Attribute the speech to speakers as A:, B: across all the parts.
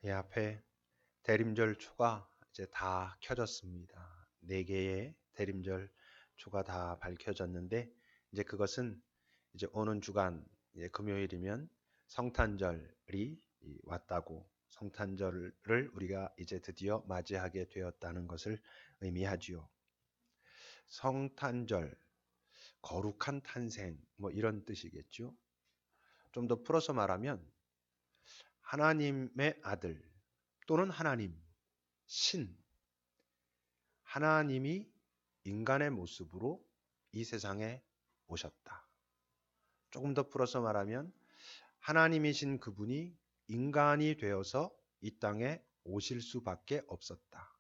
A: 이 앞에 대림절 초가 이제 다 켜졌습니다. 네 개의 대림절 초가 다 밝혀졌는데 이제 그것은 이제 오는 주간 이제 금요일이면 성탄절이 왔다고 성탄절을 우리가 이제 드디어 맞이하게 되었다는 것을 의미하지요. 성탄절, 거룩한 탄생 뭐 이런 뜻이겠죠. 좀 더 풀어서 말하면 하나님의 아들 또는 하나님, 신, 하나님이 인간의 모습으로 이 세상에 오셨다. 조금 더 풀어서 말하면 하나님이신 그분이 인간이 되어서 이 땅에 오실 수밖에 없었다.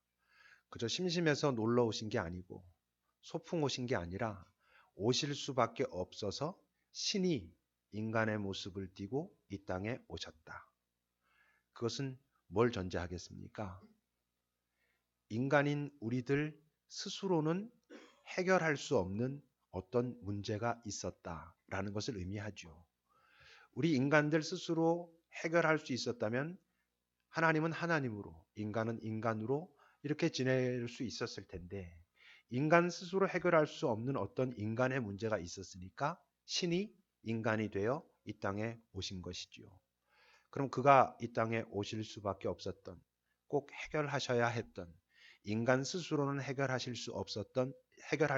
A: 그저 심심해서 놀러 오신 게 아니고 소풍 오신 게 아니라 오실 수밖에 없어서 신이 인간의 모습을 띠고 이 땅에 오셨다. 그것은 뭘 전제하겠습니까? 인간인 우리들 스스로는 해결할 수 없는 어떤 문제가 있었다라는 것을 의미하죠. 우리 인간들 스스로 해결할 수 있었다면 하나님은 하나님으로, 인간은 인간으로 이렇게 지낼 수 있었을 텐데 인간 스스로 해결할 수 없는 어떤 인간의 문제가 있었으니까 신이 인간이 되어 이 땅에 오신 것이지요. 그럼 그가 이 땅에 오실 수밖에 없었던, 꼭 해결하셔야 했던, 인간 스스로는 해결할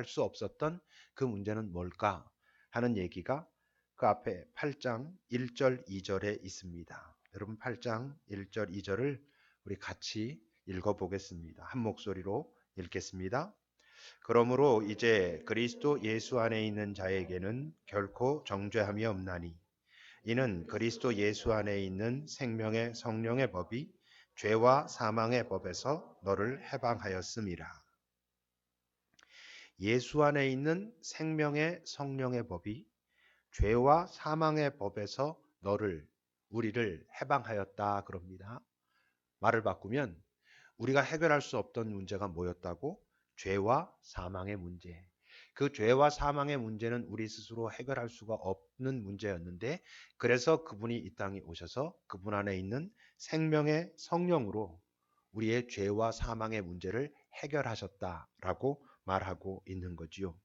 A: 수 없었던 그 문제는 뭘까 하는 얘기가 그 앞에 8장 1절 2절에 있습니다. 여러분 8장 1절 2절을 우리 같이 읽어보겠습니다. 한 목소리로 읽겠습니다. 그러므로 이제 그리스도 예수 안에 있는 자에게는 결코 정죄함이 없나니 이는 그리스도 예수 안에 있는 생명의 성령의 법이 죄와 사망의 법에서 너를 해방하였음이라. 예수 안에 있는 생명의 성령의 법이 죄와 사망의 법에서 우리를 해방하였다 그럽니다. 말을 바꾸면 우리가 해결할 수 없던 문제가 뭐였다고? 죄와 사망의 문제. 그 죄와 사망의 문제는 우리 스스로 해결할 수가 없는 문제였는데 그래서 그분이 이 땅에 오셔서 그분 안에 있는 생명의 성령으로 우리의 죄와 사망의 문제를 해결하셨다라고 말하고 있는 거지요.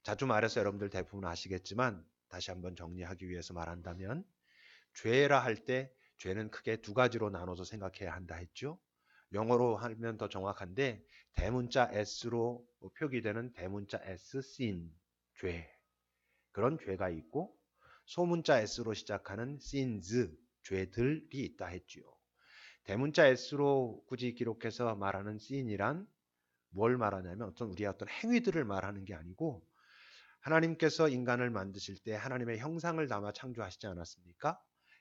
A: 자주 말해서 여러분들 대부분 아시겠지만 다시 한번 정리하기 위해서 말한다면 죄라 할 때 죄는 크게 두 가지로 나눠서 생각해야 한다 했죠. 영어로 하면 더 정확한데 대문자 S로 표기되는 대문자 S, sin, 죄. 그런 죄가 있고 소문자 S로 시작하는 sins, 죄들이 있다 했지요. 대문자 S로 굳이 기록해서 말하는 sin이란 뭘 말하냐면 우리의 어떤 행위들을 말하는 게 아니고 하나님께서 인간을 만드실 때 하나님의 형상을 담아 창조하시지 않았습니까?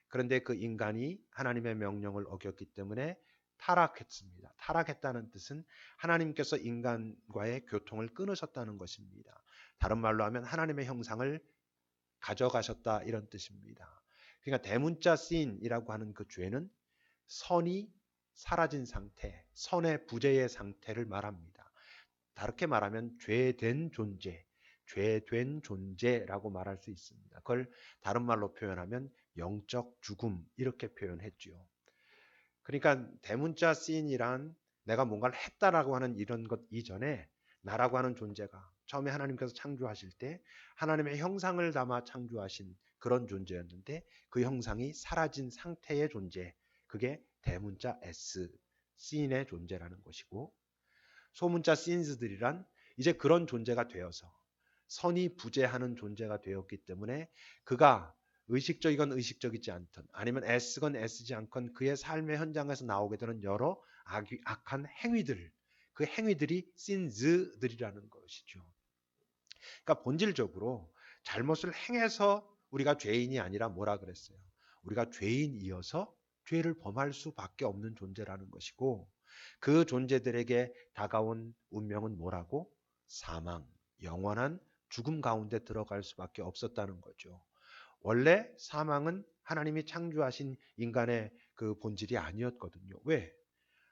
A: 그런데 그 인간이 하나님의 명령을 어겼기 때문에 타락했습니다. 타락했다는 뜻은 하나님께서 인간과의 교통을 끊으셨다는 것입니다. 다른 말로 하면 하나님의 형상을 가져가셨다 이런 뜻입니다. 그러니까 대문자 sin이라고 하는 그 죄는 선이 사라진 상태, 선의 부재의 상태를 말합니다. 다르게 말하면 죄된 존재, 죄된 존재라고 말할 수 있습니다. 그걸 다른 말로 표현하면 영적 죽음 이렇게 표현했지요. 그러니까 대문자 sin이란 내가 뭔가를 했다라고 하는 이런 것 이전에 나라고 하는 존재가 처음에 하나님께서 창조하실 때 하나님의 형상을 담아 창조하신 그런 존재였는데 그 형상이 사라진 상태의 존재, 그게 대문자 s, sin의 존재라는 것이고 소문자 sins들이란 이제 그런 존재가 되어서 선이 부재하는 존재가 되었기 때문에 그가 의식적이건 의식적이지 않든 아니면 애쓰건 애쓰지 않건 그의 삶의 현장에서 나오게 되는 여러 악한 행위들, 그 행위들이 sins들이라는 것이죠. 그러니까 본질적으로 잘못을 행해서 우리가 죄인이 아니라 뭐라 그랬어요? 우리가 죄인이어서 죄를 범할 수밖에 없는 존재라는 것이고 그 존재들에게 다가온 운명은 뭐라고? 사망, 영원한 죽음 가운데 들어갈 수밖에 없었다는 거죠. 원래 사망은 하나님이 창조하신 인간의 그 본질이 아니었거든요. 왜?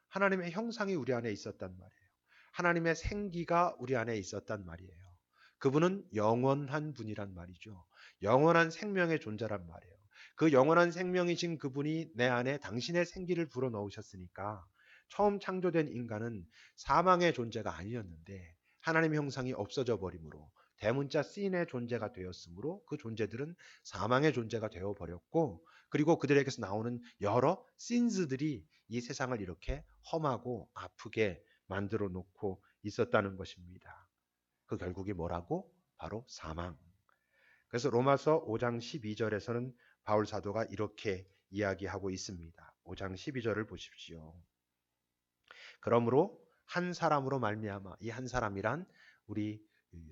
A: 하나님의 형상이 우리 안에 있었단 말이에요. 하나님의 생기가 우리 안에 있었단 말이에요. 그분은 영원한 분이란 말이죠. 영원한 생명의 존재란 말이에요. 그 영원한 생명이신 그분이 내 안에 당신의 생기를 불어넣으셨으니까 처음 창조된 인간은 사망의 존재가 아니었는데 하나님의 형상이 없어져 버림으로 대문자 씬의 존재가 되었으므로 그 존재들은 사망의 존재가 되어 버렸고, 그리고 그들에게서 나오는 여러 씬즈들이 이 세상을 이렇게 험하고 아프게 만들어 놓고 있었다는 것입니다. 그 결국이 뭐라고? 바로 사망. 그래서 로마서 5장 12절에서는 바울 사도가 이렇게 이야기하고 있습니다. 5장 12절을 보십시오. 그러므로 한 사람으로 말미암아, 이 한 사람이란 우리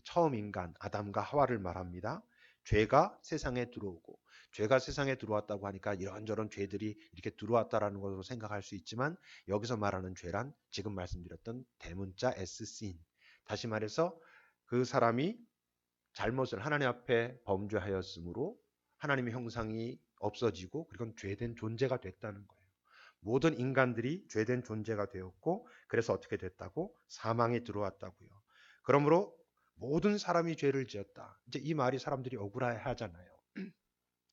A: 처음 인간 아담과 하와를 말합니다. 죄가 세상에 들어오고, 죄가 세상에 들어왔다고 하니까 이런저런 죄들이 이렇게 들어왔다라는 것으로 생각할 수 있지만, 여기서 말하는 죄란 지금 말씀드렸던 대문자 S씬, 다시 말해서 그 사람이 잘못을 하나님 앞에 범죄하였으므로 하나님의 형상이 없어지고, 그건 죄된 존재가 됐다는 거예요. 모든 인간들이 죄된 존재가 되었고, 그래서 어떻게 됐다고? 사망에 들어왔다고요. 그러므로 모든 사람이 죄를 지었다. 이제 이 말이 사람들이 억울해 하잖아요.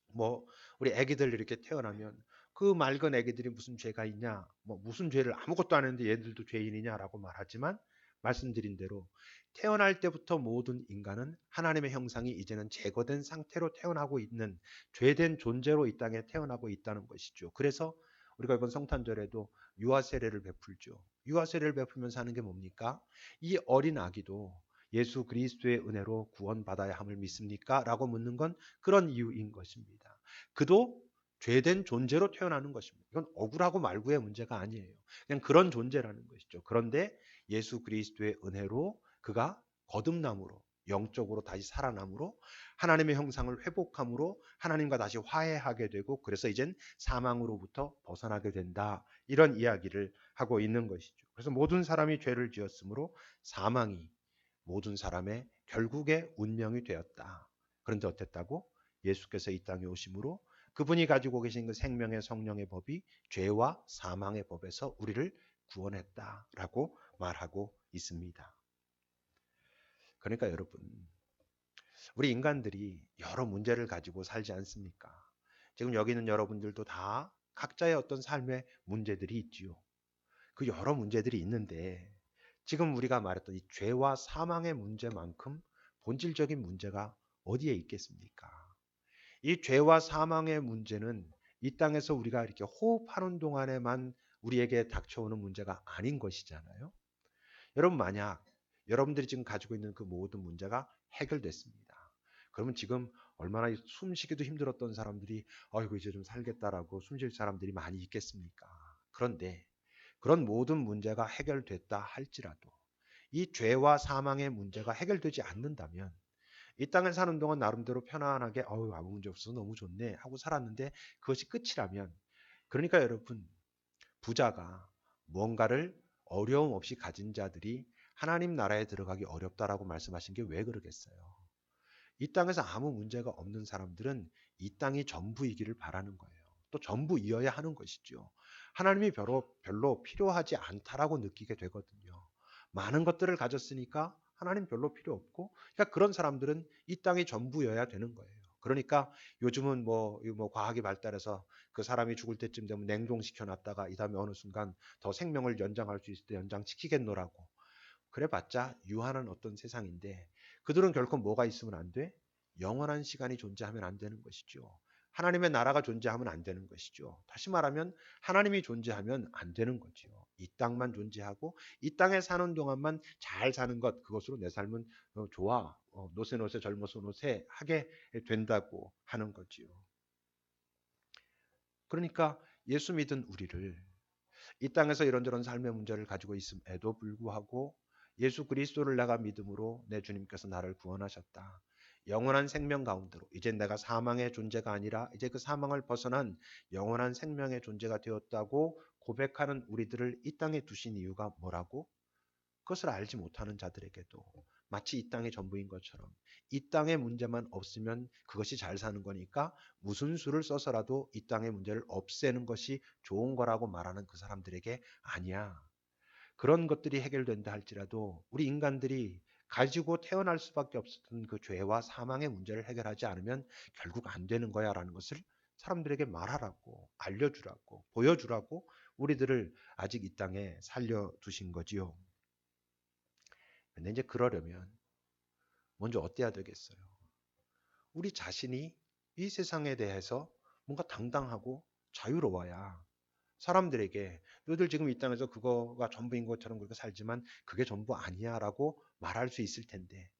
A: 뭐 우리 애기들 이렇게 태어나면 그 맑은 애기들이 무슨 죄가 있냐, 뭐 무슨 죄를 아무것도 안 했는데 얘들도 죄인이냐라고 말하지만, 말씀드린 대로 태어날 때부터 모든 인간은 하나님의 형상이 이제는 제거된 상태로 태어나고 있는 죄된 존재로 이 땅에 태어나고 있다는 것이죠. 그래서 우리가 이번 성탄절에도 유아 세례를 베풀죠. 유아 세례를 베풀면서 하는 게 뭡니까? 이 어린 아기도 예수 그리스도의 은혜로 구원받아야 함을 믿습니까? 라고 묻는 건 그런 이유인 것입니다. 그도 죄된 존재로 태어나는 것입니다. 이건 억울하고 말고의 문제가 아니에요. 그냥 그런 존재라는 것이죠. 그런데 예수 그리스도의 은혜로 그가 거듭남으로, 영적으로 다시 살아남으로, 하나님의 형상을 회복함으로 하나님과 다시 화해하게 되고, 그래서 이젠 사망으로부터 벗어나게 된다, 이런 이야기를 하고 있는 것이죠. 그래서 모든 사람이 죄를 지었으므로 사망이 모든 사람의 결국의 운명이 되었다. 그런데 어땠다고? 예수께서 이 땅에 오심으로 그분이 가지고 계신 그 생명의 성령의 법이 죄와 사망의 법에서 우리를 구원했다라고 말하고 있습니다. 그러니까 여러분, 우리 인간들이 여러 문제를 가지고 살지 않습니까? 지금 여기 있는 여러분들도 다 각자의 어떤 삶의 문제들이 있지요. 그 여러 문제들이 있는데, 지금 우리가 말했던 이 죄와 사망의 문제만큼 본질적인 문제가 어디에 있겠습니까? 이 죄와 사망의 문제는 이 땅에서 우리가 이렇게 호흡하는 동안에만 우리에게 닥쳐오는 문제가 아닌 것이잖아요. 여러분, 만약 여러분들이 지금 가지고 있는 그 모든 문제가 해결됐습니다. 그러면 지금 얼마나 숨쉬기도 힘들었던 사람들이 아이고 이제 좀 살겠다라고 숨쉴 사람들이 많이 있겠습니까? 그런데 그런 모든 문제가 해결됐다 할지라도 이 죄와 사망의 문제가 해결되지 않는다면, 이 땅을 사는 동안 나름대로 편안하게 아무 문제 없어서 너무 좋네 하고 살았는데 그것이 끝이라면, 그러니까 여러분, 부자가 무언가를 어려움 없이 가진 자들이 하나님 나라에 들어가기 어렵다라고 말씀하신 게 왜 그러겠어요? 이 땅에서 아무 문제가 없는 사람들은 이 땅이 전부이기를 바라는 거예요. 또 전부이어야 하는 것이죠. 하나님이 별로 필요하지 않다라고 느끼게 되거든요. 많은 것들을 가졌으니까 하나님 별로 필요 없고, 그러니까 그런 사람들은 이 땅이 전부여야 되는 거예요. 그러니까 요즘은 뭐 과학이 발달해서 그 사람이 죽을 때쯤 되면 냉동시켜 놨다가 이 다음에 어느 순간 더 생명을 연장할 수 있을 때 연장시키겠노라고. 그래봤자 유한한 어떤 세상인데, 그들은 결코 뭐가 있으면 안 돼? 영원한 시간이 존재하면 안 되는 것이죠. 하나님의 나라가 존재하면 안 되는 것이죠. 다시 말하면 하나님이 존재하면 안 되는 거죠. 이 땅만 존재하고 이 땅에 사는 동안만 잘 사는 것, 그것으로 내 삶은 좋아, 노세노세 젊어서 노세 하게 된다고 하는 거지요. 그러니까 예수 믿은 우리를 이 땅에서 이런저런 삶의 문제를 가지고 있음에도 불구하고 예수 그리스도를 내가 믿음으로 내 주님께서 나를 구원하셨다. 영원한 생명 가운데로 이제 내가 사망의 존재가 아니라 이제 그 사망을 벗어난 영원한 생명의 존재가 되었다고 고백하는 우리들을 이 땅에 두신 이유가 뭐라고? 그것을 알지 못하는 자들에게도 마치 이 땅의 전부인 것처럼 이 땅의 문제만 없으면 그것이 잘 사는 거니까 무슨 수를 써서라도 이 땅의 문제를 없애는 것이 좋은 거라고 말하는 그 사람들에게 아니야. 그런 것들이 해결된다 할지라도 우리 인간들이 가지고 태어날 수밖에 없었던 그 죄와 사망의 문제를 해결하지 않으면 결국 안 되는 거야라는 것을 사람들에게 말하라고, 알려주라고, 보여주라고 우리들을 아직 이 땅에 살려두신 거지요. 근데 이제 그러려면 먼저 어때야 되겠어요? 우리 자신이 이 세상에 대해서 뭔가 당당하고 자유로워야 사람들에게 너희들 지금 이 땅에서 그거가 전부인 것처럼 그렇게 살지만 그게 전부 아니야 라고 말할 수 있을 텐데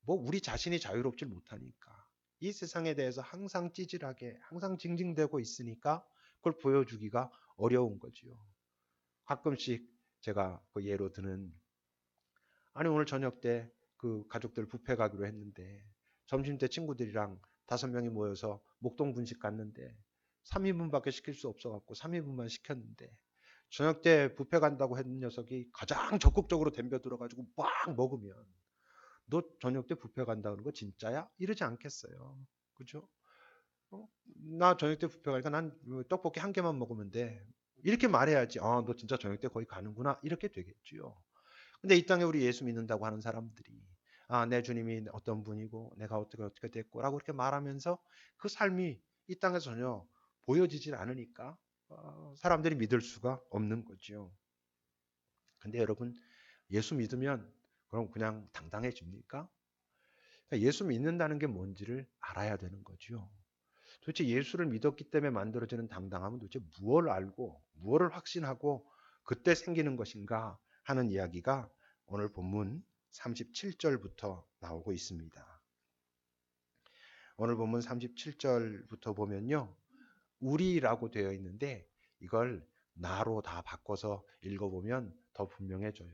A: 뭐 우리 자신이 자유롭질 못하니까 이 세상에 대해서 항상 찌질하게 항상 징징대고 있으니까 그걸 보여주기가 어려운 거지요. 가끔씩 제가 그 예로 드는 아니 오늘 저녁 때 그 가족들 뷔페 가기로 했는데 점심 때 친구들이랑 5명이 모여서 목동 분식 갔는데 3인분밖에 시킬 수 없어갖고 3인분만 시켰는데 저녁 때 뷔페 간다고 했는 녀석이 가장 적극적으로 덤벼 들어가지고 막 먹으면 너 저녁 때 뷔페 간다는 거 진짜야? 이러지 않겠어요. 그죠? 어? 나 저녁 때 뷔페 가니까 난 떡볶이 한 개만 먹으면 돼. 이렇게 말해야지. 아, 너 진짜 저녁 때 거기 가는구나. 이렇게 되겠지요. 근데 이 땅에 우리 예수 믿는다고 하는 사람들이 아, 내 주님이 어떤 분이고 내가 어떻게 됐고라고 이렇게 말하면서 그 삶이 이 땅에서 전혀 보여지질 않으니까 사람들이 믿을 수가 없는 거죠. 근데 여러분 예수 믿으면 그럼 그냥 당당해집니까? 그러니까 예수 믿는다는 게 뭔지를 알아야 되는 거죠. 도대체 예수를 믿었기 때문에 만들어지는 당당함은 도대체 무엇을 알고 무엇을 확신하고 그때 생기는 것인가 하는 이야기가 오늘 본문 37절부터 나오고 있습니다. 오늘 본문 37절부터 보면요. 우리라고 되어 있는데 이걸 나로 다 바꿔서 읽어보면 더 분명해져요.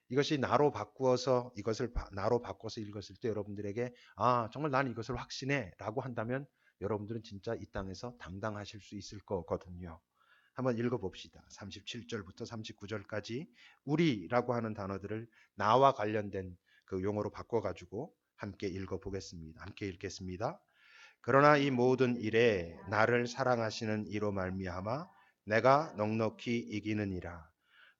A: 이것이 나로 바꾸어서 이것을 나로 바꿔서 읽었을 때 여러분들에게 아 정말 난 이것을 확신해라고 한다면 여러분들은 진짜 이 땅에서 당당하실 수 있을 거거든요. 한번 읽어봅시다. 37절부터 39절까지 우리라고 하는 단어들을 나와 관련된 그 용어로 바꿔가지고 함께 읽어보겠습니다. 함께 읽겠습니다. 그러나 이 모든 일에 나를 사랑하시는 이로 말미암아 내가 넉넉히 이기느니라.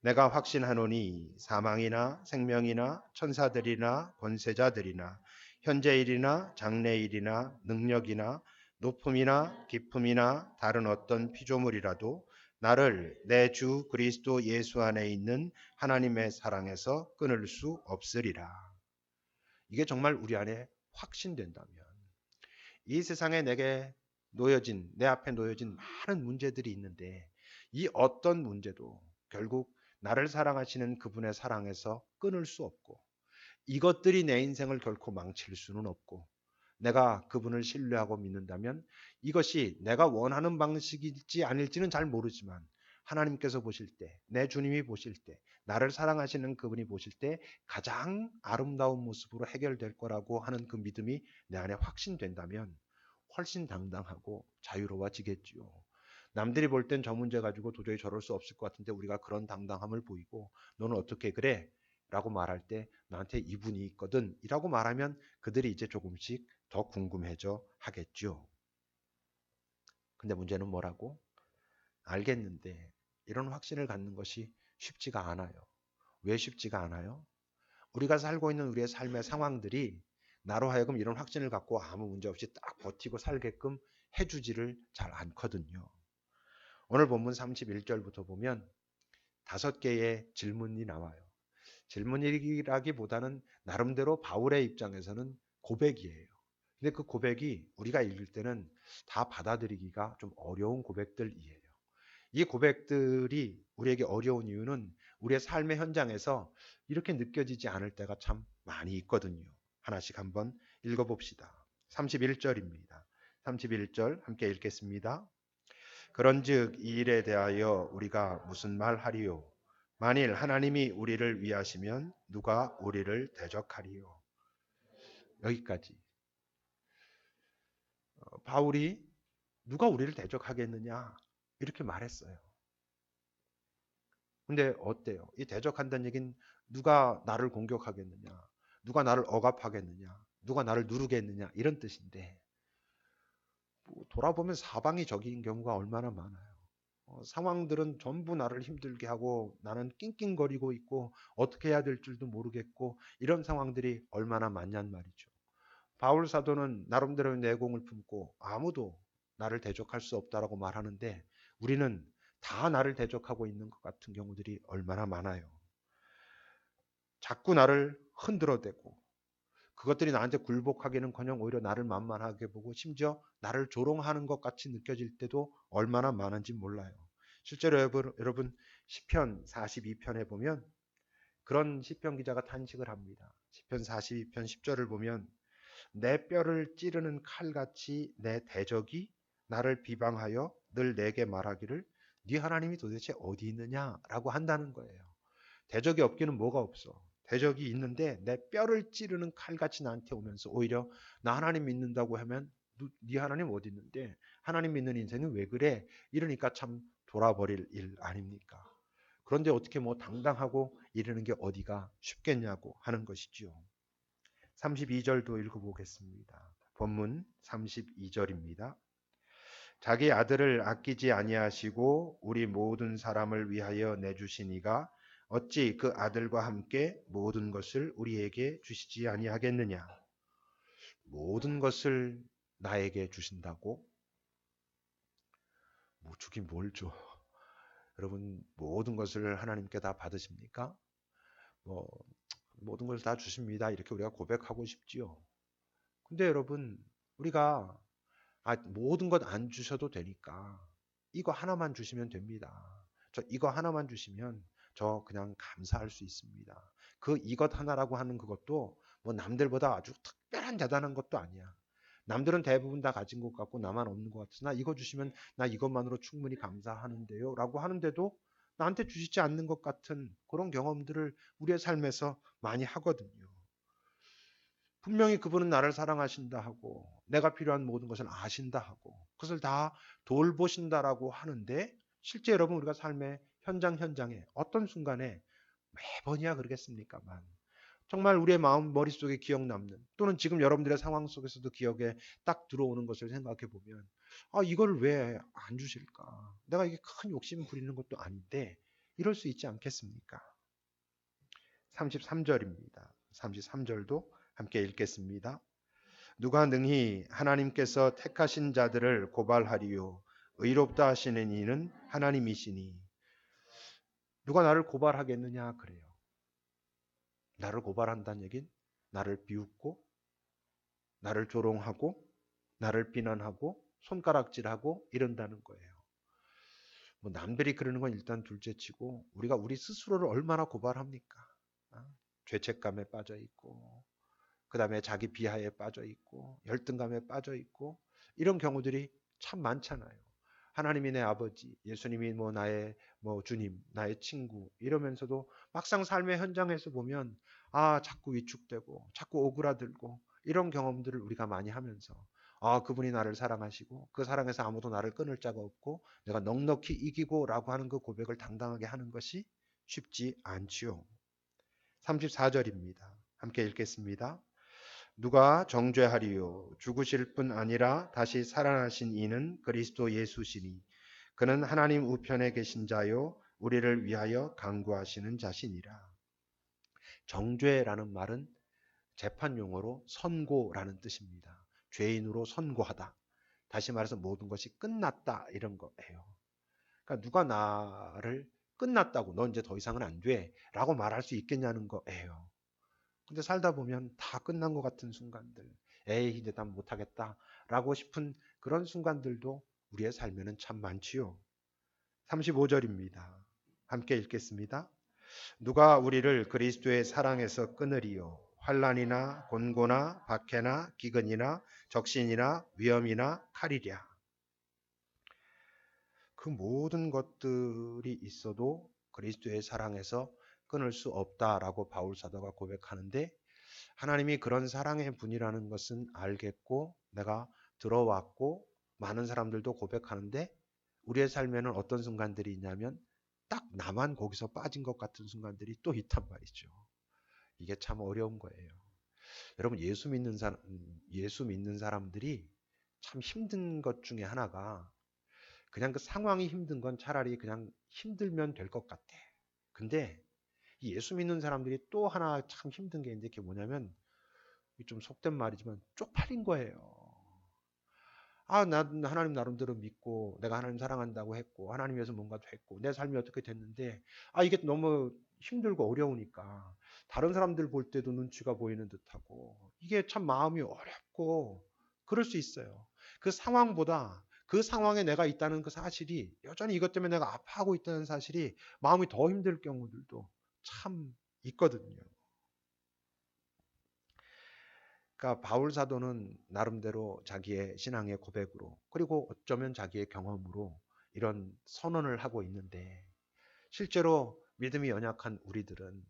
A: 내가 확신하노니 사망이나 생명이나 천사들이나 권세자들이나 현재일이나 장래일이나 능력이나 높음이나 깊음이나 다른 어떤 피조물이라도 나를 내 주 그리스도 예수 안에 있는 하나님의 사랑에서 끊을 수 없으리라. 이게 정말 우리 안에 확신된다면 이 세상에 내 앞에 놓여진 많은 문제들이 있는데 이 어떤 문제도 결국 나를 사랑하시는 그분의 사랑에서 끊을 수 없고 이것들이 내 인생을 결코 망칠 수는 없고 내가 그분을 신뢰하고 믿는다면 이것이 내가 원하는 방식일지 아닐지는 잘 모르지만 하나님께서 보실 때, 내 주님이 보실 때, 나를 사랑하시는 그분이 보실 때 가장 아름다운 모습으로 해결될 거라고 하는 그 믿음이 내 안에 확신된다면 훨씬 당당하고 자유로워지겠지요. 남들이 볼 땐 저 문제 가지고 도저히 저럴 수 없을 것 같은데 우리가 그런 당당함을 보이고 너는 어떻게 그래? 라고 말할 때 나한테 이분이 있거든 이라고 말하면 그들이 이제 조금씩 더 궁금해져 하겠죠. 근데 문제는 뭐라고? 알겠는데 이런 확신을 갖는 것이 쉽지가 않아요. 왜 쉽지가 않아요? 우리가 살고 있는 우리의 삶의 상황들이 나로 하여금 이런 확신을 갖고 아무 문제 없이 딱 버티고 살게끔 해주지를 잘 않거든요. 오늘 본문 31절부터 보면 5개의 질문이 나와요. 질문이라기보다는 나름대로 바울의 입장에서는 고백이에요. 근데 그 고백이 우리가 읽을 때는 다 받아들이기가 좀 어려운 고백들이에요. 이 고백들이 우리에게 어려운 이유는 우리의 삶의 현장에서 이렇게 느껴지지 않을 때가 참 많이 있거든요. 하나씩 한번 읽어봅시다. 31절입니다. 31절 함께 읽겠습니다. 그런즉 이 일에 대하여 우리가 무슨 말하리요? 만일 하나님이 우리를 위하시면 누가 우리를 대적하리요? 여기까지. 바울이 누가 우리를 대적하겠느냐? 이렇게 말했어요. 근데 어때요? 이 대적한다는 얘기는 누가 나를 공격하겠느냐? 누가 나를 억압하겠느냐? 누가 나를 누르겠느냐? 이런 뜻인데 뭐 돌아보면 사방이 적인 경우가 얼마나 많아요. 상황들은 전부 나를 힘들게 하고 나는 낑낑거리고 있고 어떻게 해야 될 줄도 모르겠고 이런 상황들이 얼마나 많냔 말이죠. 바울 사도는 나름대로의 내공을 품고 아무도 나를 대적할 수 없다라고 말하는데 우리는 다 나를 대적하고 있는 것 같은 경우들이 얼마나 많아요. 자꾸 나를 흔들어대고 그것들이 나한테 굴복하기는커녕 오히려 나를 만만하게 보고 심지어 나를 조롱하는 것 같이 느껴질 때도 얼마나 많은지 몰라요. 실제로 여러분 시편 42편에 보면 그런 시편 기자가 탄식을 합니다. 시편 42편 10절을 보면 내 뼈를 찌르는 칼같이 내 대적이 나를 비방하여 늘 내게 말하기를 네 하나님이 도대체 어디 있느냐라고 한다는 거예요. 대적이 없기는 뭐가 없어. 대적이 있는데 내 뼈를 찌르는 칼같이 나한테 오면서 오히려 나 하나님 믿는다고 하면 네 하나님 어디 있는데 하나님 믿는 인생은 왜 그래? 이러니까 참 돌아버릴 일 아닙니까? 그런데 어떻게 뭐 당당하고 이러는 게 어디가 쉽겠냐고 하는 것이지요. 32절도 읽어보겠습니다. 본문 32절입니다. 자기 아들을 아끼지 아니하시고 우리 모든 사람을 위하여 내주신 이가 어찌 그 아들과 함께 모든 것을 우리에게 주시지 아니하겠느냐. 모든 것을 나에게 주신다고? 뭐 주긴 뭘 줘? 여러분 모든 것을 하나님께 다 받으십니까? 뭐 모든 것을 다 주십니다. 이렇게 우리가 고백하고 싶지요. 근데 여러분 우리가 모든 것 안 주셔도 되니까 이거 하나만 주시면 됩니다. 저 이거 하나만 주시면 저 그냥 감사할 수 있습니다. 그 이것 하나라고 하는 그것도 뭐 남들보다 아주 특별한 대단한 것도 아니야. 남들은 대부분 다 가진 것 같고 나만 없는 것 같으나 이거 주시면 나 이것만으로 충분히 감사하는데요 라고 하는데도 나한테 주시지 않는 것 같은 그런 경험들을 우리의 삶에서 많이 하거든요. 분명히 그분은 나를 사랑하신다 하고 내가 필요한 모든 것을 아신다 하고 그것을 다 돌보신다라고 하는데 실제 여러분 우리가 삶의 현장에 어떤 순간에 매번이야 그러겠습니까만 정말 우리의 마음 머릿속에 기억 남는 또는 지금 여러분들의 상황 속에서도 기억에 딱 들어오는 것을 생각해 보면 이걸 왜 안 주실까? 내가 이게 큰 욕심 부리는 것도 아닌데 이럴 수 있지 않겠습니까? 33절입니다. 33절도 함께 읽겠습니다. 누가 능히 하나님께서 택하신 자들을 고발하리요 의롭다 하시는 이는 하나님이시니 누가 나를 고발하겠느냐 그래요. 나를 고발한다는 얘기는 나를 비웃고 나를 조롱하고 나를 비난하고 손가락질하고 이런다는 거예요. 뭐 남들이 그러는 건 일단 둘째치고 우리가 우리 스스로를 얼마나 고발합니까? 죄책감에 빠져 있고 그 다음에 자기 비하에 빠져 있고 열등감에 빠져 있고 이런 경우들이 참 많잖아요. 하나님이 내 아버지, 예수님이 뭐 나의 뭐 주님, 나의 친구 이러면서도 막상 삶의 현장에서 보면 자꾸 위축되고 자꾸 오그라들고 이런 경험들을 우리가 많이 하면서 그분이 나를 사랑하시고 그 사랑에서 아무도 나를 끊을 자가 없고 내가 넉넉히 이기고라고 하는 그 고백을 당당하게 하는 것이 쉽지 않지요. 34절입니다. 함께 읽겠습니다. 누가 정죄하리요 죽으실 뿐 아니라 다시 살아나신 이는 그리스도 예수시니 그는 하나님 우편에 계신 자요 우리를 위하여 간구하시는 자시니라. 정죄라는 말은 재판 용어로 선고라는 뜻입니다. 죄인으로 선고하다. 다시 말해서 모든 것이 끝났다 이런 거예요. 그러니까 누가 나를 끝났다고 너 이제 더 이상은 안 돼 라고 말할 수 있겠냐는 거예요. 근데 살다 보면 다 끝난 것 같은 순간들, 에이 이제 난 못하겠다 라고 싶은 그런 순간들도 우리의 삶에는 참 많지요. 35절입니다. 함께 읽겠습니다. 누가 우리를 그리스도의 사랑에서 끊으리요 환난이나 곤고나 박해나 기근이나 적신이나 위험이나 칼이랴. 그 모든 것들이 있어도 그리스도의 사랑에서 끊을 수 없다라고 바울 사도가 고백하는데 하나님이 그런 사랑의 분이라는 것은 알겠고 내가 들어왔고 많은 사람들도 고백하는데 우리의 삶에는 어떤 순간들이 있냐면 딱 나만 거기서 빠진 것 같은 순간들이 또 있단 말이죠. 이게 참 어려운 거예요. 여러분 예수 믿는 사람들이 참 힘든 것 중에 하나가 그냥 그 상황이 힘든 건 차라리 그냥 힘들면 될 것 같아. 근데 예수 믿는 사람들이 또 하나 참 힘든 게 있는데 그게 뭐냐면 좀 속된 말이지만 쪽팔린 거예요. 난 하나님 나름대로 믿고 내가 하나님 사랑한다고 했고 하나님 위해서 뭔가도 했고 내 삶이 어떻게 됐는데 이게 너무 힘들고 어려우니까 다른 사람들 볼 때도 눈치가 보이는 듯하고 이게 참 마음이 어렵고 그럴 수 있어요. 그 상황보다 그 상황에 내가 있다는 그 사실이 여전히 이것 때문에 내가 아파하고 있다는 사실이 마음이 더 힘들 경우들도 참 있거든요. 그러니까 바울 사도는 나름대로 자기의 신앙의 고백으로 그리고 어쩌면 자기의 경험으로 이런 선언을 하고 있는데 실제로 믿음이 연약한 우리들은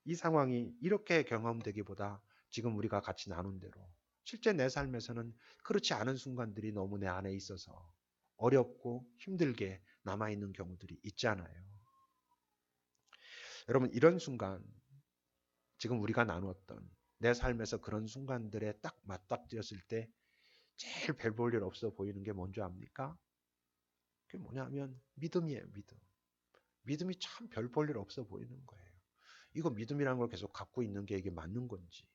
A: 이 상황이 이렇게 경험되기보다 지금 우리가 같이 나눈 대로 실제 내 삶에서는 그렇지 않은 순간들이 너무 내 안에 있어서 어렵고 힘들게 남아있는 경우들이 있잖아요. 여러분 이런 순간 지금 우리가 나누었던 내 삶에서 그런 순간들에 딱 맞닥뜨렸을 때 제일 별 볼 일 없어 보이는 게 뭔지 압니까? 그게 뭐냐면 믿음이에요, 믿음. 믿음이 참 별 볼 일 없어 보이는 거예요. 이거 믿음이라는 걸 계속 갖고 있는 게 이게 맞는 건지.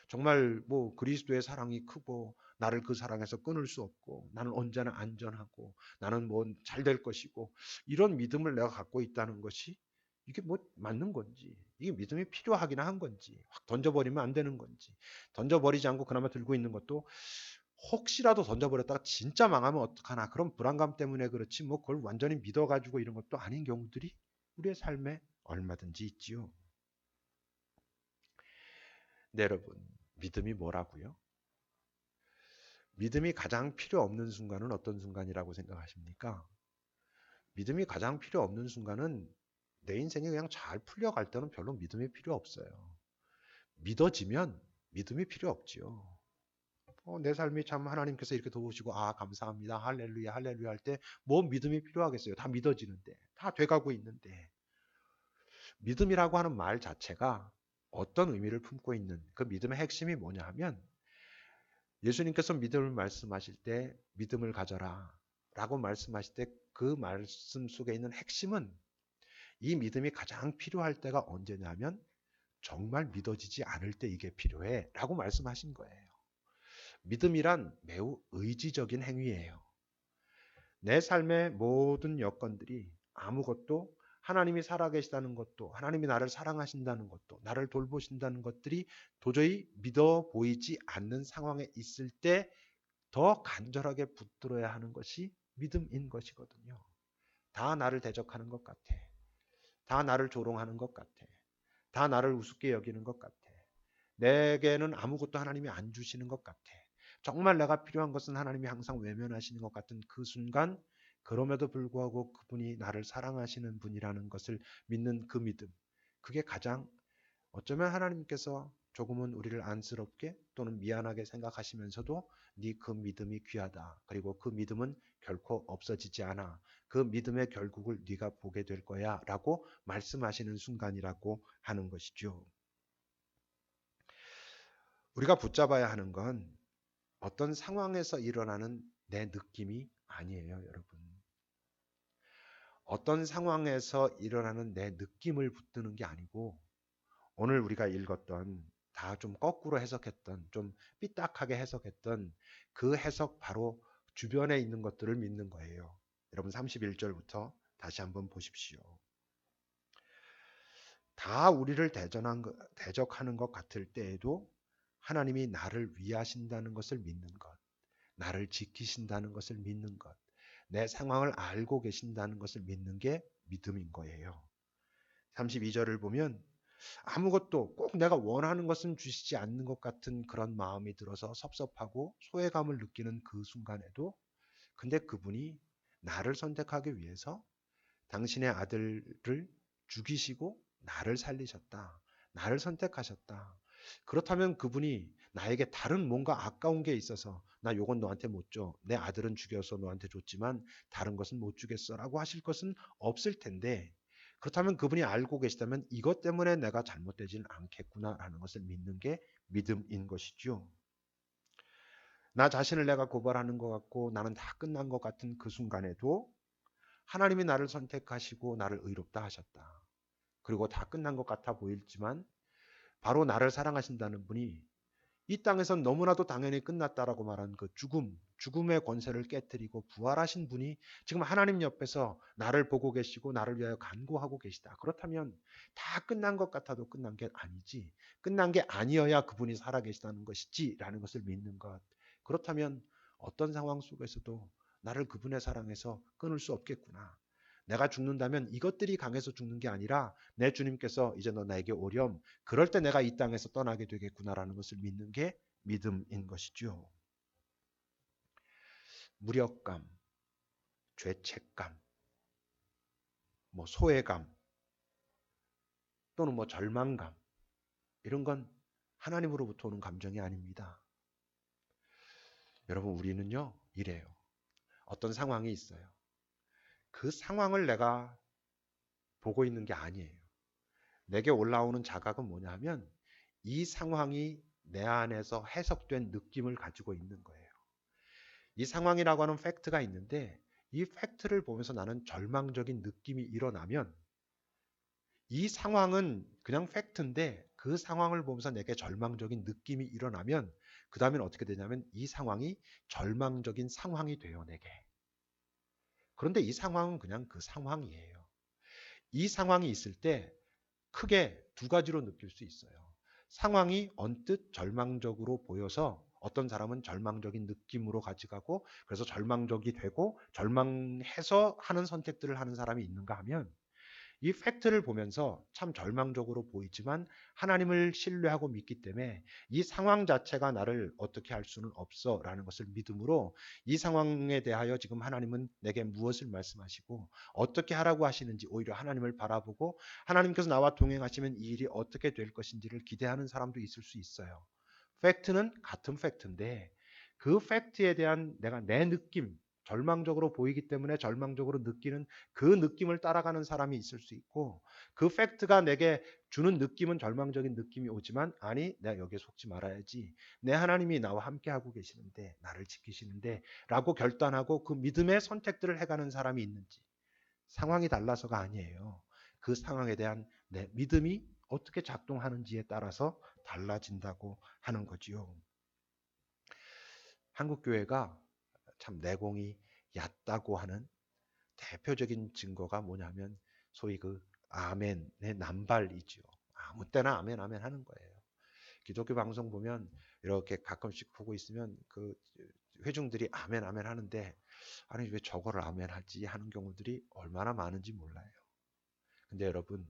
A: 정말 뭐 그리스도의 사랑이 크고 나를 그 사랑에서 끊을 수 없고 나는 언제나 안전하고 나는 뭐 잘 될 것이고 이런 믿음을 내가 갖고 있다는 것이 이게 뭐 맞는 건지 이게 믿음이 필요하긴 한 건지 확 던져버리면 안 되는 건지 던져버리지 않고 그나마 들고 있는 것도 혹시라도 던져버렸다가 진짜 망하면 어떡하나 그런 불안감 때문에 그렇지 뭐 그걸 완전히 믿어가지고 이런 것도 아닌 경우들이 우리의 삶에 얼마든지 있지요. 네, 여러분 믿음이 뭐라고요? 믿음이 가장 필요 없는 순간은 어떤 순간이라고 생각하십니까? 믿음이 가장 필요 없는 순간은 내 인생이 그냥 잘 풀려갈 때는 별로 믿음이 필요 없어요. 믿어지면 믿음이 필요 없지요. 내 삶이 참 하나님께서 이렇게 도우시고 감사합니다 할렐루야 할렐루야 할 때 뭐 믿음이 필요하겠어요. 다 믿어지는데 다 돼가고 있는데 믿음이라고 하는 말 자체가 어떤 의미를 품고 있는 그 믿음의 핵심이 뭐냐 하면 예수님께서 믿음을 말씀하실 때 믿음을 가져라 라고 말씀하실 때 그 말씀 속에 있는 핵심은 이 믿음이 가장 필요할 때가 언제냐면 정말 믿어지지 않을 때 이게 필요해 라고 말씀하신 거예요. 믿음이란 매우 의지적인 행위예요. 내 삶의 모든 여건들이 아무것도 하나님이 살아계시다는 것도 하나님이 나를 사랑하신다는 것도 나를 돌보신다는 것들이 도저히 믿어 보이지 않는 상황에 있을 때 더 간절하게 붙들어야 하는 것이 믿음인 것이거든요. 다 나를 대적하는 것 같아. 다 나를 조롱하는 것 같아. 다 나를 우습게 여기는 것 같아. 내게는 아무것도 하나님이 안 주시는 것 같아. 정말 내가 필요한 것은 하나님이 항상 외면하시는 것 같은 그 순간 그럼에도 불구하고 그분이 나를 사랑하시는 분이라는 것을 믿는 그 믿음. 그게 가장 어쩌면 하나님께서 조금은 우리를 안쓰럽게 또는 미안하게 생각하시면서도 네 그 믿음이 귀하다. 그리고 그 믿음은 결코 없어지지 않아. 그 믿음의 결국을 네가 보게 될 거야 라고 말씀하시는 순간이라고 하는 것이죠. 우리가 붙잡아야 하는 건 어떤 상황에서 일어나는 내 느낌이 아니에요, 여러분. 어떤 상황에서 일어나는 내 느낌을 붙드는 게 아니고 오늘 우리가 읽었던 다 좀 거꾸로 해석했던 좀 삐딱하게 해석했던 그 해석 바로 주변에 있는 것들을 믿는 거예요. 여러분 31절부터 다시 한번 보십시오. 다 우리를 대적하는 것 같을 때에도 하나님이 나를 위하신다는 것을 믿는 것, 나를 지키신다는 것을 믿는 것, 내 상황을 알고 계신다는 것을 믿는 게 믿음인 거예요. 32절을 보면 아무것도 꼭 내가 원하는 것은 주시지 않는 것 같은 그런 마음이 들어서 섭섭하고 소외감을 느끼는 그 순간에도 근데 그분이 나를 선택하기 위해서 당신의 아들을 죽이시고 나를 살리셨다. 나를 선택하셨다. 그렇다면 그분이 나에게 다른 뭔가 아까운 게 있어서 나 요건 너한테 못 줘. 내 아들은 죽여서 너한테 줬지만 다른 것은 못 주겠어라고 하실 것은 없을 텐데 그렇다면 그분이 알고 계시다면 이것 때문에 내가 잘못되지는 않겠구나라는 것을 믿는 게 믿음인 것이죠. 나 자신을 내가 고발하는 것 같고 나는 다 끝난 것 같은 그 순간에도 하나님이 나를 선택하시고 나를 의롭다 하셨다. 그리고 다 끝난 것 같아 보이지만 바로 나를 사랑하신다는 분이 이 땅에선 너무나도 당연히 끝났다라고 말한 그 죽음의 권세를 깨뜨리고 부활하신 분이 지금 하나님 옆에서 나를 보고 계시고 나를 위하여 간구하고 계시다. 그렇다면 다 끝난 것 같아도 끝난 게 아니지. 끝난 게 아니어야 그분이 살아계시다는 것이지라는 것을 믿는 것. 그렇다면 어떤 상황 속에서도 나를 그분의 사랑에서 끊을 수 없겠구나. 내가 죽는다면 이것들이 강해서 죽는 게 아니라 내 주님께서 이제 너 나에게 오렴. 그럴 때 내가 이 땅에서 떠나게 되겠구나라는 것을 믿는 게 믿음인 것이죠. 무력감, 죄책감, 소외감 또는 절망감 이런 건 하나님으로부터 오는 감정이 아닙니다. 여러분 우리는요 이래요. 어떤 상황이 있어요. 그 상황을 내가 보고 있는 게 아니에요. 내게 올라오는 자각은 뭐냐 하면 이 상황이 내 안에서 해석된 느낌을 가지고 있는 거예요. 이 상황이라고 하는 팩트가 있는데 이 팩트를 보면서 나는 절망적인 느낌이 일어나면 이 상황은 그냥 팩트인데 그 상황을 보면서 내게 절망적인 느낌이 일어나면 그 다음엔 어떻게 되냐면 이 상황이 절망적인 상황이 돼요 내게. 그런데 이 상황은 그냥 그 상황이에요. 이 상황이 있을 때 크게 두 가지로 느낄 수 있어요. 상황이 언뜻 절망적으로 보여서 어떤 사람은 절망적인 느낌으로 가져가고 그래서 절망적이 되고 절망해서 하는 선택들을 하는 사람이 있는가 하면 이 팩트를 보면서 참 절망적으로 보이지만 하나님을 신뢰하고 믿기 때문에 이 상황 자체가 나를 어떻게 할 수는 없어 라는 것을 믿음으로 이 상황에 대하여 지금 하나님은 내게 무엇을 말씀하시고 어떻게 하라고 하시는지 오히려 하나님을 바라보고 하나님께서 나와 동행하시면 이 일이 어떻게 될 것인지를 기대하는 사람도 있을 수 있어요. 팩트는 같은 팩트인데 그 팩트에 대한 내 느낌 절망적으로 보이기 때문에 절망적으로 느끼는 그 느낌을 따라가는 사람이 있을 수 있고 그 팩트가 내게 주는 느낌은 절망적인 느낌이 오지만 아니 내가 여기에 속지 말아야지 내 하나님이 나와 함께하고 계시는데 나를 지키시는데 라고 결단하고 그 믿음의 선택들을 해가는 사람이 있는지 상황이 달라서가 아니에요. 그 상황에 대한 내 믿음이 어떻게 작동하는지에 따라서 달라진다고 하는 거지요. 한국교회가 참 내공이 얕다고 하는 대표적인 증거가 뭐냐면 소위 그 아멘의 남발이죠. 아무 때나 아멘 아멘 하는 거예요. 기독교 방송 보면 이렇게 가끔씩 보고 있으면 그 회중들이 아멘 아멘 하는데 아니 왜 저거를 아멘 하지 하는 경우들이 얼마나 많은지 몰라요. 근데 여러분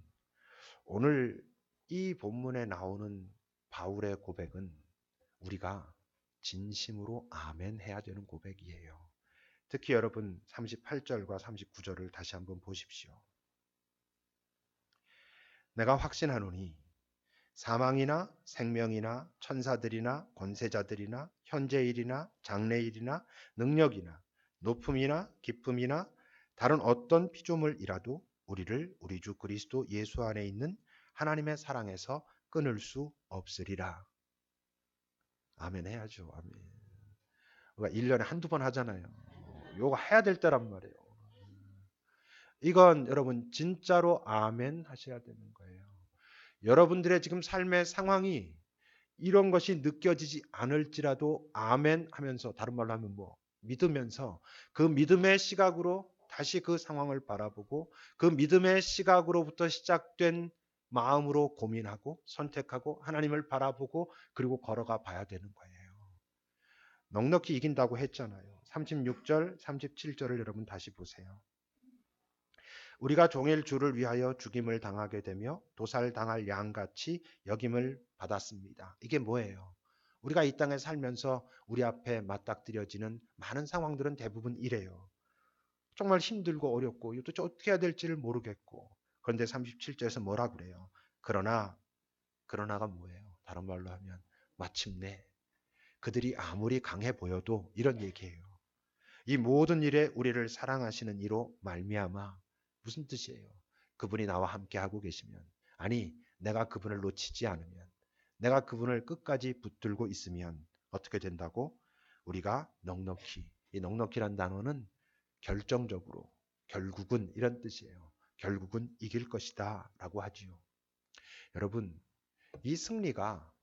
A: 오늘 이 본문에 나오는 바울의 고백은 우리가 진심으로 아멘 해야 되는 고백이에요. 특히 여러분 38절과 39절을 다시 한번 보십시오. 내가 확신하노니 사망이나 생명이나 천사들이나 권세자들이나 현재일이나 장래일이나 능력이나 높음이나 기쁨이나 다른 어떤 피조물이라도 우리를 우리 주 그리스도 예수 안에 있는 하나님의 사랑에서 끊을 수 없으리라. 아멘 해야죠. 아멘. 우리가 1년에 한두 번 하잖아요. 요거 해야 될 때란 말이에요. 이건 여러분 진짜로 아멘 하셔야 되는 거예요. 여러분들의 지금 삶의 상황이 이런 것이 느껴지지 않을지라도 아멘 하면서 다른 말로 하면 믿으면서 그 믿음의 시각으로 다시 그 상황을 바라보고 그 믿음의 시각으로부터 시작된 마음으로 고민하고 선택하고 하나님을 바라보고 그리고 걸어가 봐야 되는 거예요. 넉넉히 이긴다고 했잖아요. 36절, 37절을 여러분 다시 보세요. 우리가 종일 주를 위하여 죽임을 당하게 되며 도살당할 양같이 여김을 받았습니다. 이게 뭐예요? 우리가 이 땅에 살면서 우리 앞에 맞닥뜨려지는 많은 상황들은 대부분 이래요. 정말 힘들고 어렵고 도대체 어떻게 해야 될지를 모르겠고 그런데 37절에서 뭐라 그래요? 그러나가 뭐예요? 다른 말로 하면 마침내 그들이 아무리 강해 보여도 이런 얘기예요. 이 모든 일에 우리를 사랑하시는 이로 말미암아 무슨 뜻이에요? 그분이 나와 함께하고 계시면 아니 내가 그분을 놓치지 않으면 내가 그분을 끝까지 붙들고 있으면 어떻게 된다고? 우리가 넉넉히 이 넉넉히란 단어는 결정적으로 결국은 이런 뜻이에요. 결국은 이길 것이다 라고 하지요. 여러분 이 승리가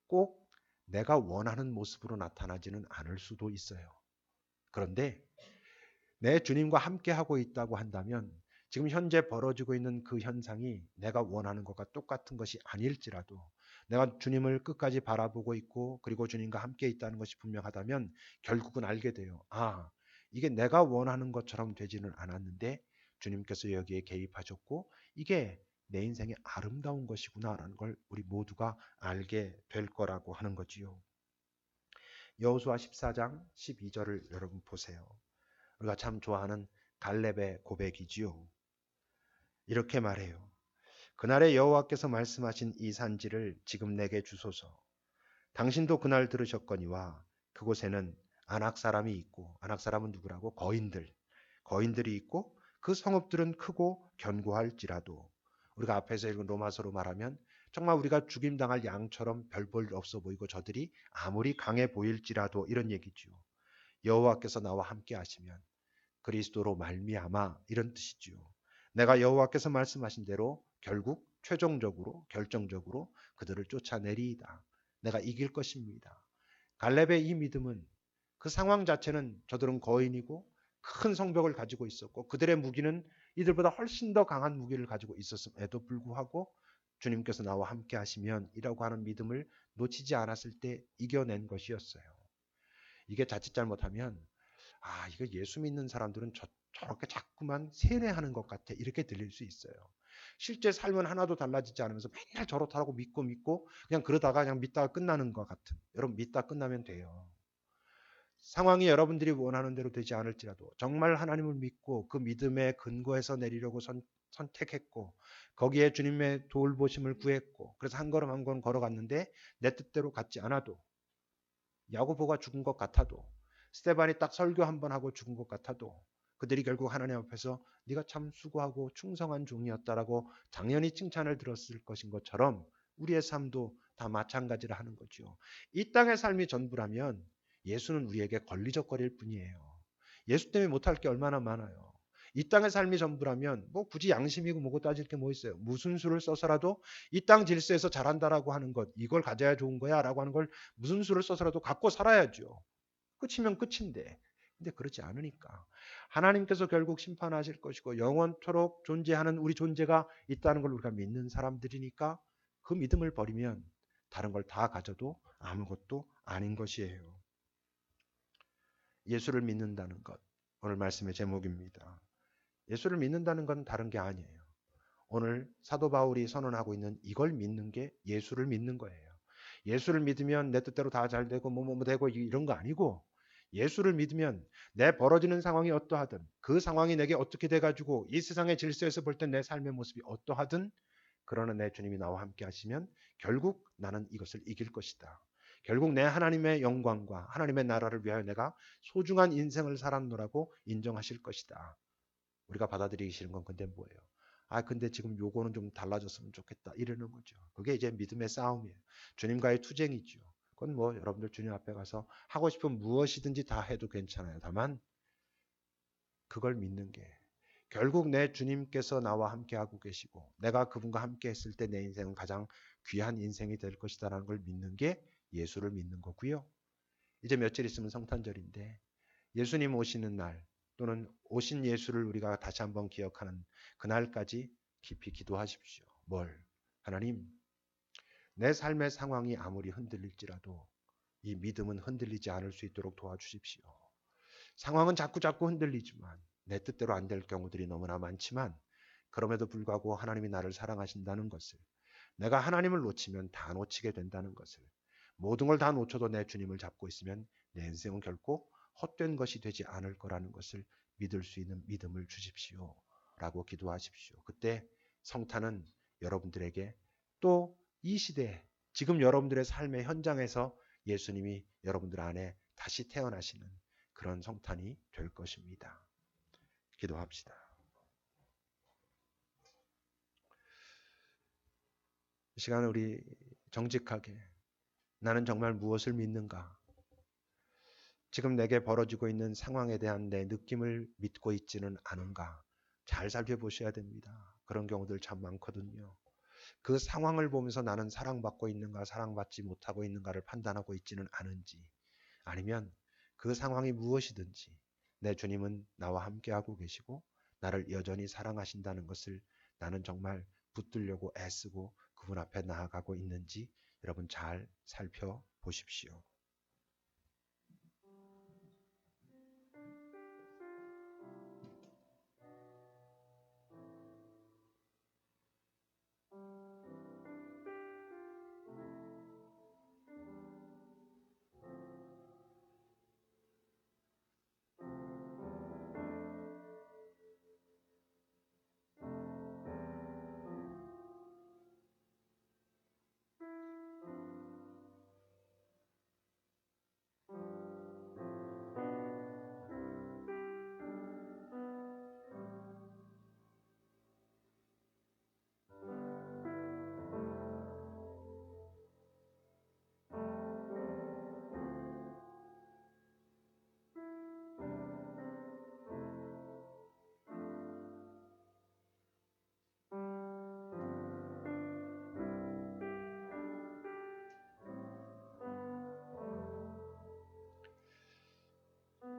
A: 꼭 내가 원하는 모습으로 나타나지는 않을 수도 있어요. 그런데 내 주님과 함께 하고 있다고 한다면 지금 현재 벌어지고 있는 그 현상이 내가 원하는 것과 똑같은 것이 아닐지라도 내가 주님을 끝까지 바라보고 있고 그리고 주님과 함께 있다는 것이 분명하다면 결국은 알게 돼요. 아, 이게 내가 원하는 것처럼 되지는 않았는데 주님께서 여기에 개입하셨고 이게 내 인생의 아름다운 것이구나라는 걸 우리 모두가 알게 될 거라고 하는 거지요. 여호수아 14장 12절을 여러분 보세요. 우리가 참 좋아하는 갈렙의 고백이지요. 이렇게 말해요. 그날에 여호와께서 말씀하신 이 산지를 지금 내게 주소서. 당신도 그날 들으셨거니와 그곳에는 아낙 사람이 있고 아낙 사람은 누구라고? 거인들이 있고 그 성읍들은 크고 견고할지라도 우리가 앞에서 읽은 로마서로 말하면 정말 우리가 죽임당할 양처럼 별 볼 없어 보이고 저들이 아무리 강해 보일지라도 이런 얘기죠. 여호와께서 나와 함께 하시면 그리스도로 말미암아 이런 뜻이지요. 내가 여호와께서 말씀하신 대로 결국 최종적으로 결정적으로 그들을 쫓아내리이다. 내가 이길 것입니다. 갈렙의 이 믿음은 그 상황 자체는 저들은 거인이고 큰 성벽을 가지고 있었고 그들의 무기는 이들보다 훨씬 더 강한 무기를 가지고 있었음에도 불구하고 주님께서 나와 함께 하시면 이라고 하는 믿음을 놓치지 않았을 때 이겨낸 것이었어요. 이게 자칫 잘못하면 아, 이거 예수 믿는 사람들은 저렇게 자꾸만 세뇌하는 것 같아. 이렇게 들릴 수 있어요. 실제 삶은 하나도 달라지지 않으면서 맨날 저렇다고 믿고 그냥 그러다가 그냥 믿다가 끝나는 것 같은. 여러분 믿다 끝나면 돼요. 상황이 여러분들이 원하는 대로 되지 않을지라도 정말 하나님을 믿고 그 믿음의 근거에서 내리려고 선택했고 거기에 주님의 돌보심을 구했고 그래서 한 걸음 한 걸음 걸어갔는데 내 뜻대로 갔지 않아도 야고보가 죽은 것 같아도 스테반이 딱 설교 한번 하고 죽은 것 같아도 그들이 결국 하나님 앞에서 네가 참 수고하고 충성한 종이었다라고 당연히 칭찬을 들었을 것인 것처럼 우리의 삶도 다 마찬가지라 하는 거죠. 이 땅의 삶이 전부라면 예수는 우리에게 걸리적거릴 뿐이에요. 예수 때문에 못할 게 얼마나 많아요. 이 땅의 삶이 전부라면 뭐 굳이 양심이고 뭐고 따질 게 뭐 있어요. 무슨 수를 써서라도 이 땅 질서에서 잘한다라고 하는 것 이걸 가져야 좋은 거야 라고 하는 걸 무슨 수를 써서라도 갖고 살아야죠. 끝이면 끝인데. 근데 그렇지 않으니까 하나님께서 결국 심판하실 것이고 영원토록 존재하는 우리 존재가 있다는 걸 우리가 믿는 사람들이니까 그 믿음을 버리면 다른 걸 다 가져도 아무것도 아닌 것이에요. 예수를 믿는다는 것. 오늘 말씀의 제목입니다. 예수를 믿는다는 건 다른 게 아니에요. 오늘 사도 바울이 선언하고 있는 이걸 믿는 게 예수를 믿는 거예요. 예수를 믿으면 내 뜻대로 다 잘 되고 뭐 되고 이런 거 아니고 예수를 믿으면 내 벌어지는 상황이 어떠하든 그 상황이 내게 어떻게 돼가지고 이 세상의 질서에서 볼 때 내 삶의 모습이 어떠하든 그러나 내 주님이 나와 함께 하시면 결국 나는 이것을 이길 것이다. 결국 내 하나님의 영광과 하나님의 나라를 위하여 내가 소중한 인생을 살았노라고 인정하실 것이다. 우리가 받아들이기 싫은 건 근데 뭐예요? 아, 근데 지금 요거는 좀 달라졌으면 좋겠다. 이러는 거죠. 그게 이제 믿음의 싸움이에요. 주님과의 투쟁이죠. 그건 뭐 여러분들 주님 앞에 가서 하고 싶은 무엇이든지 다 해도 괜찮아요. 다만 그걸 믿는 게 결국 내 주님께서 나와 함께 하고 계시고 내가 그분과 함께 했을 때 내 인생은 가장 귀한 인생이 될 것이다라는 걸 믿는 게 예수를 믿는 거고요. 이제 며칠 있으면 성탄절인데 예수님 오시는 날 또는 오신 예수를 우리가 다시 한번 기억하는 그날까지 깊이 기도하십시오. 뭘? 하나님, 내 삶의 상황이 아무리 흔들릴지라도 이 믿음은 흔들리지 않을 수 있도록 도와주십시오. 상황은 자꾸 흔들리지만 내 뜻대로 안 될 경우들이 너무나 많지만 그럼에도 불구하고 하나님이 나를 사랑하신다는 것을 내가 하나님을 놓치면 다 놓치게 된다는 것을 모든 걸 다 놓쳐도 내 주님을 잡고 있으면 내 인생은 결코 헛된 것이 되지 않을 거라는 것을 믿을 수 있는 믿음을 주십시오. 라고 기도하십시오. 그때 성탄은 여러분들에게 또 이 시대에 지금 여러분들의 삶의 현장에서 예수님이 여러분들 안에 다시 태어나시는 그런 성탄이 될 것입니다. 기도합시다. 이 시간 우리 정직하게 나는 정말 무엇을 믿는가? 지금 내게 벌어지고 있는 상황에 대한 내 느낌을 믿고 있지는 않은가? 잘 살펴보셔야 됩니다. 그런 경우들 참 많거든요. 그 상황을 보면서 나는 사랑받고 있는가 사랑받지 못하고 있는가를 판단하고 있지는 않은지, 아니면 그 상황이 무엇이든지 내 주님은 나와 함께하고 계시고 나를 여전히 사랑하신다는 것을 나는 정말 붙들려고 애쓰고 그분 앞에 나아가고 있는지 여러분 잘 살펴보십시오.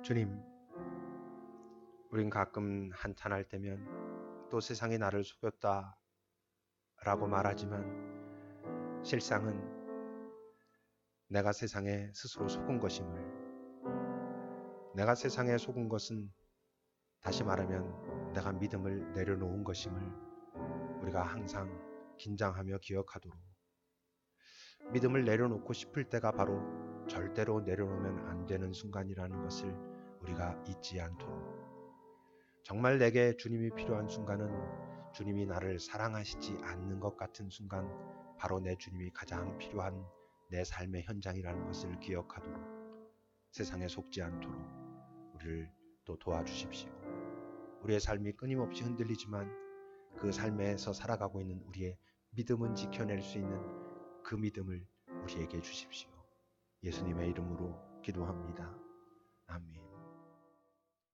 A: 주님, 우린 가끔 한탄할 때면 또 세상이 나를 속였다 라고 말하지만 실상은 내가 세상에 스스로 속은 것임을, 내가 세상에 속은 것은 다시 말하면 내가 믿음을 내려놓은 것임을 우리가 항상 긴장하며 기억하도록, 믿음을 내려놓고 싶을 때가 바로 절대로 내려놓으면 안 되는 순간이라는 것을 우리가 잊지 않도록, 정말 내게 주님이 필요한 순간은 주님이 나를 사랑하시지 않는 것 같은 순간, 바로 내 주님이 가장 필요한 내 삶의 현장이라는 것을 기억하도록, 세상에 속지 않도록 우리를 또 도와주십시오. 우리의 삶이 끊임없이 흔들리지만 그 삶에서 살아가고 있는 우리의 믿음은 지켜낼 수 있는 그 믿음을 우리에게 주십시오. 예수님의 이름으로 기도합니다. 아멘.